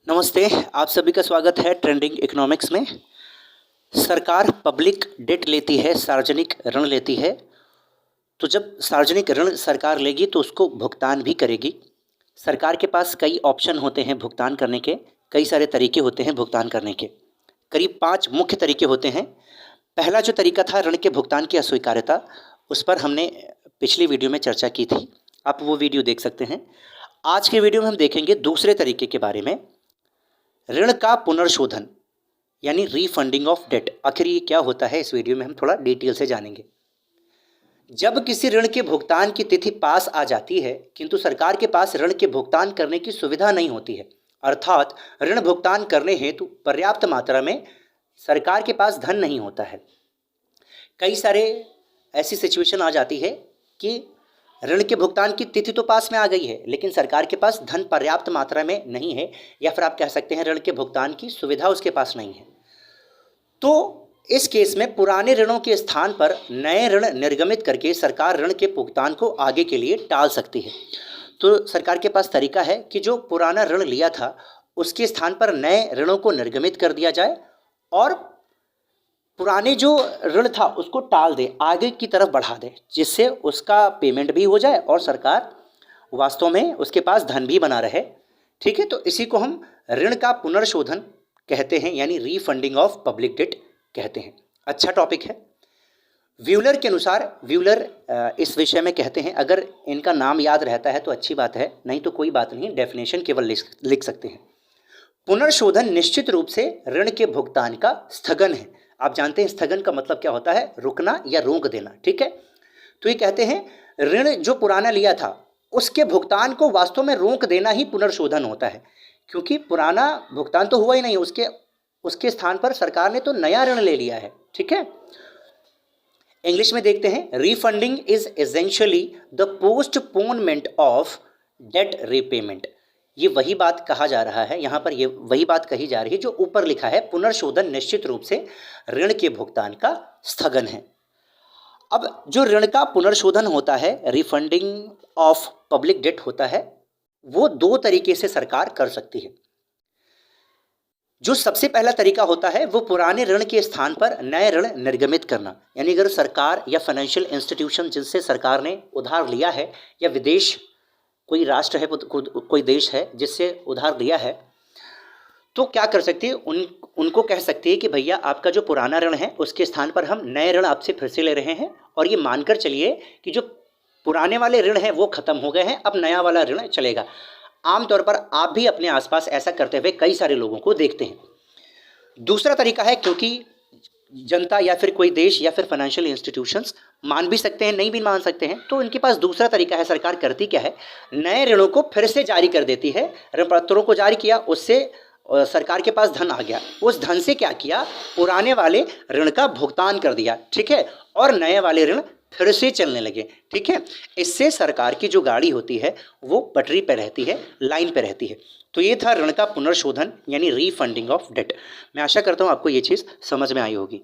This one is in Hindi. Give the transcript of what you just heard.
नमस्ते, आप सभी का स्वागत है ट्रेंडिंग इकोनॉमिक्स में। सरकार पब्लिक डेट लेती है, सार्वजनिक ऋण लेती है। तो जब सार्वजनिक ऋण सरकार लेगी तो उसको भुगतान भी करेगी। सरकार के पास कई ऑप्शन होते हैं भुगतान करने के, कई सारे तरीके होते हैं भुगतान करने के। करीब 5 मुख्य तरीके होते हैं। पहला जो तरीका था ऋण के भुगतान की अस्वीकार्यता, उस पर हमने पिछली वीडियो में चर्चा की थी, आप वो वीडियो देख सकते हैं। आज के वीडियो में हम देखेंगे दूसरे तरीके के बारे में, ऋण का पुनर्शोधन यानी रीफंडिंग ऑफ डेट। आखिर ये क्या होता है, इस वीडियो में हम थोड़ा डिटेल से जानेंगे। जब किसी ऋण के भुगतान की तिथि पास आ जाती है किंतु सरकार के पास ऋण के भुगतान करने की सुविधा नहीं होती है, अर्थात ऋण भुगतान करने हेतु पर्याप्त मात्रा में सरकार के पास धन नहीं होता है। कई सारे ऐसी सिचुएशन आ जाती है कि ऋण के भुगतान की तिथि तो पास में आ गई है लेकिन सरकार के पास धन पर्याप्त मात्रा में नहीं है, या फिर आप कह सकते हैं ऋण के भुगतान की सुविधा उसके पास नहीं है। तो इस केस में पुराने ऋणों के स्थान पर नए ऋण निर्गमित करके सरकार ऋण के भुगतान को आगे के लिए टाल सकती है। तो सरकार के पास तरीका है कि जो पुराना ऋण लिया था उसके स्थान पर नए ऋणों को निर्गमित कर दिया जाए और पुराने जो ऋण था उसको टाल दे, आगे की तरफ बढ़ा दे, जिससे उसका पेमेंट भी हो जाए और सरकार वास्तव में उसके पास धन भी बना रहे। ठीक है, तो इसी को हम ऋण का पुनर्शोधन कहते हैं, यानी रीफंडिंग ऑफ पब्लिक डेट कहते हैं। अच्छा टॉपिक है। व्यूलर के अनुसार, व्यूलर इस विषय में कहते हैं, अगर इनका नाम याद रहता है तो अच्छी बात है, नहीं तो कोई बात नहीं, डेफिनेशन केवल लिख सकते हैं। पुनर्शोधन निश्चित रूप से ऋण के भुगतान का स्थगन है। आप जानते हैं स्थगन का मतलब क्या होता है, रुकना या रोक देना। ठीक है, तो ये कहते हैं ऋण जो पुराना लिया था उसके भुगतान को वास्तव में रोक देना ही पुनर्शोधन होता है, क्योंकि पुराना भुगतान तो हुआ ही नहीं, उसके स्थान पर सरकार ने तो नया ऋण ले लिया है। ठीक है, इंग्लिश में देखते हैं, refunding is essentially the postponement of debt repayment. ये वही बात कहा जा रहा है यहाँ पर, ये वही बात कही जा रही है जो ऊपर लिखा है, पुनर्शोधन निश्चित रूप से ऋण के भुगतान का स्थगन है। अब जो ऋण का पुनर्शोधन होता है, रिफंडिंग ऑफ पब्लिक डेट होता है, वो 2 तरीके से सरकार कर सकती है। जो सबसे पहला तरीका होता है वो पुराने ऋण के स्थान पर नए ऋण निर्गमित करना, यानी अगर सरकार या फाइनेंशियल इंस्टीट्यूशन जिनसे सरकार ने उधार लिया है, या विदेश कोई राष्ट्र है, कोई देश है जिससे उधार लिया है, तो क्या कर सकती है, उनको कह सकती है कि भैया आपका जो पुराना ऋण है उसके स्थान पर हम नए ऋण आपसे फिर से ले रहे हैं, और ये मानकर चलिए कि जो पुराने वाले ऋण हैं वो खत्म हो गए हैं, अब नया वाला ऋण चलेगा। आमतौर पर आप भी अपने आसपास ऐसा करते हुए कई सारे लोगों को देखते हैं। दूसरा तरीका है, क्योंकि जनता या फिर कोई देश या फिर फाइनेंशियल इंस्टीट्यूशंस मान भी सकते हैं, नहीं भी मान सकते हैं, तो इनके पास दूसरा तरीका है। सरकार करती क्या है, नए ऋणों को फिर से जारी कर देती है। ऋण पत्रों को जारी किया, उससे सरकार के पास धन आ गया, उस धन से क्या किया, पुराने वाले ऋण का भुगतान कर दिया। ठीक है, और नए वाले ऋण फिर से चलने लगे। ठीक है, इससे सरकार की जो गाड़ी होती है वो पटरी पे रहती है, लाइन पे रहती है। तो ये था ऋण का पुनर्शोधन यानी रीफंडिंग ऑफ डेट। मैं आशा करता हूँ आपको ये चीज़ समझ में आई होगी।